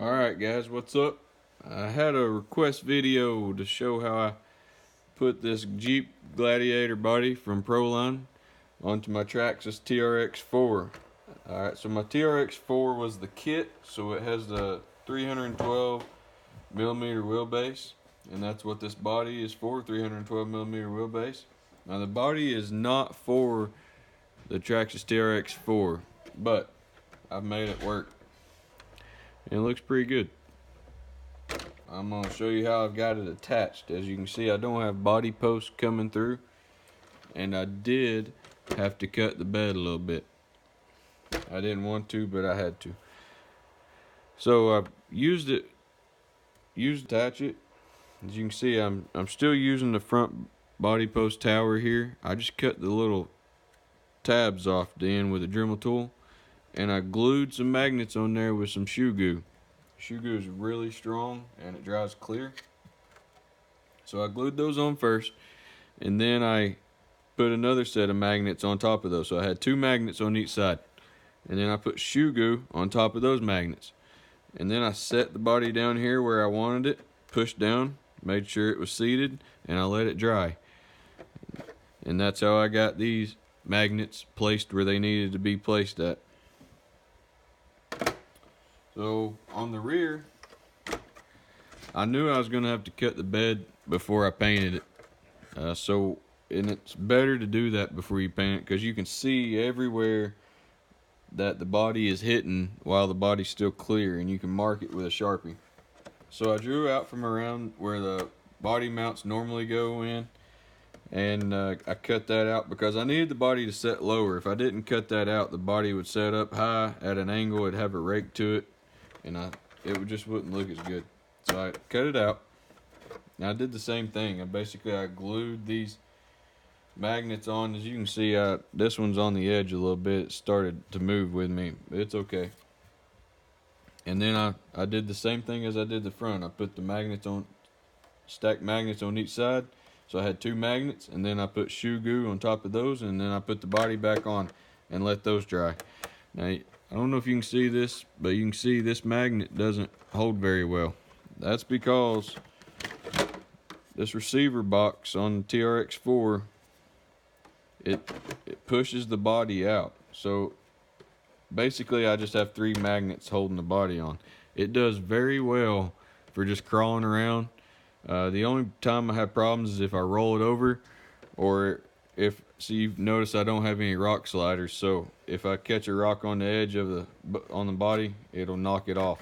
Alright guys, what's up? I had a request video to show how I put this Jeep Gladiator body from Proline onto my Traxxas TRX4. Alright, so my TRX4 was the kit, so it has the 312 millimeter wheelbase, and that's what this body is for, 312 millimeter wheelbase. Now the body is not for the Traxxas TRX4, but I've made it work. And it looks pretty good. I'm going to show you how I've got it attached. As you can see, I don't have body posts coming through, and I did have to cut the bed a little bit. I didn't want to, but I had to. So I used to attach it. As you can see, I'm still using the front body post tower here. I just cut the little tabs off the end with a Dremel tool, and I glued some magnets on there with some shoe goo. Shoe goo is really strong and it dries clear. So I glued those on first, and then I put another set of magnets on top of those. So I had two magnets on each side, and then I put shoe goo on top of those magnets. And then I set the body down here where I wanted it, pushed down, made sure it was seated, and I let it dry. And that's how I got these magnets placed where they needed to be placed at. So on the rear, I knew I was going to have to cut the bed before I painted it. And it's better to do that before you paint it, because you can see everywhere that the body is hitting while the body's still clear, and you can mark it with a Sharpie. So I drew out from around where the body mounts normally go in, and I cut that out because I needed the body to set lower. If I didn't cut that out, the body would set up high at an angle, it'd have a rake to it, and just wouldn't look as good. So I cut it out. Now I did the same thing. I glued these magnets on. As you can see, this one's on the edge a little bit. It started to move with me. It's okay. And then I did the same thing as I did the front. I put the magnets on, stacked magnets on each side. So I had two magnets, and then I put shoe goo on top of those, and then I put the body back on and let those dry. Now, I don't know if you can see this, but you can see this magnet doesn't hold very well. That's because this receiver box on the TRX4, it pushes the body out. So basically I just have three magnets holding the body on. It does very well for just crawling around. The only time I have problems is if I roll it over, or so you've noticed I don't have any rock sliders, so if I catch a rock on the edge of on the body, it'll knock it off.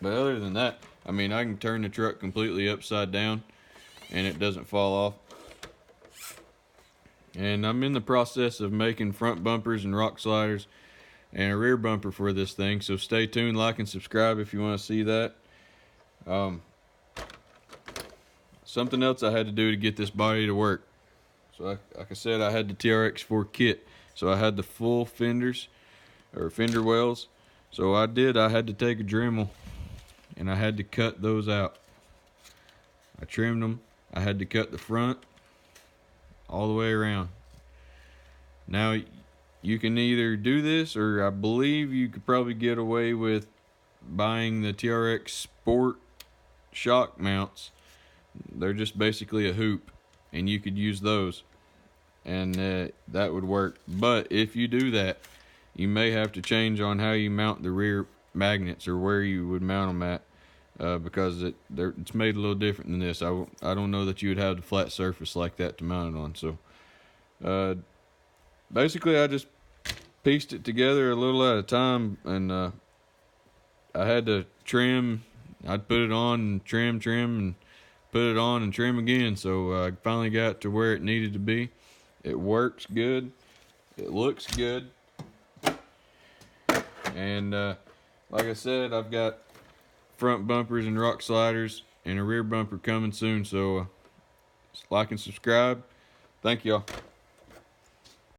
But other than that, I mean, I can turn the truck completely upside down and it doesn't fall off. And I'm in the process of making front bumpers and rock sliders and a rear bumper for this thing, so stay tuned, like and subscribe if you want to see that. Something else I had to do to get this body to work. So like I said, I had the TRX4 kit. So I had the full fenders, or fender wells. So I had to take a Dremel and I had to cut those out. I trimmed them. I had to cut the front all the way around. Now you can either do this, or I believe you could probably get away with buying the TRX Sport shock mounts. They're just basically a hoop, and you could use those, and that would work. But if you do that, you may have to change on how you mount the rear magnets, or where you would mount them at, because it's made a little different than this. I don't know that you would have the flat surface like that to mount it on. So basically I just pieced it together a little at a time, and I had to trim. I'd put it on and trim, and put it on and trim again. So I finally got to where it needed to be. It works good. It looks good. And like I said, I've got front bumpers and rock sliders and a rear bumper coming soon. So like and subscribe. Thank y'all.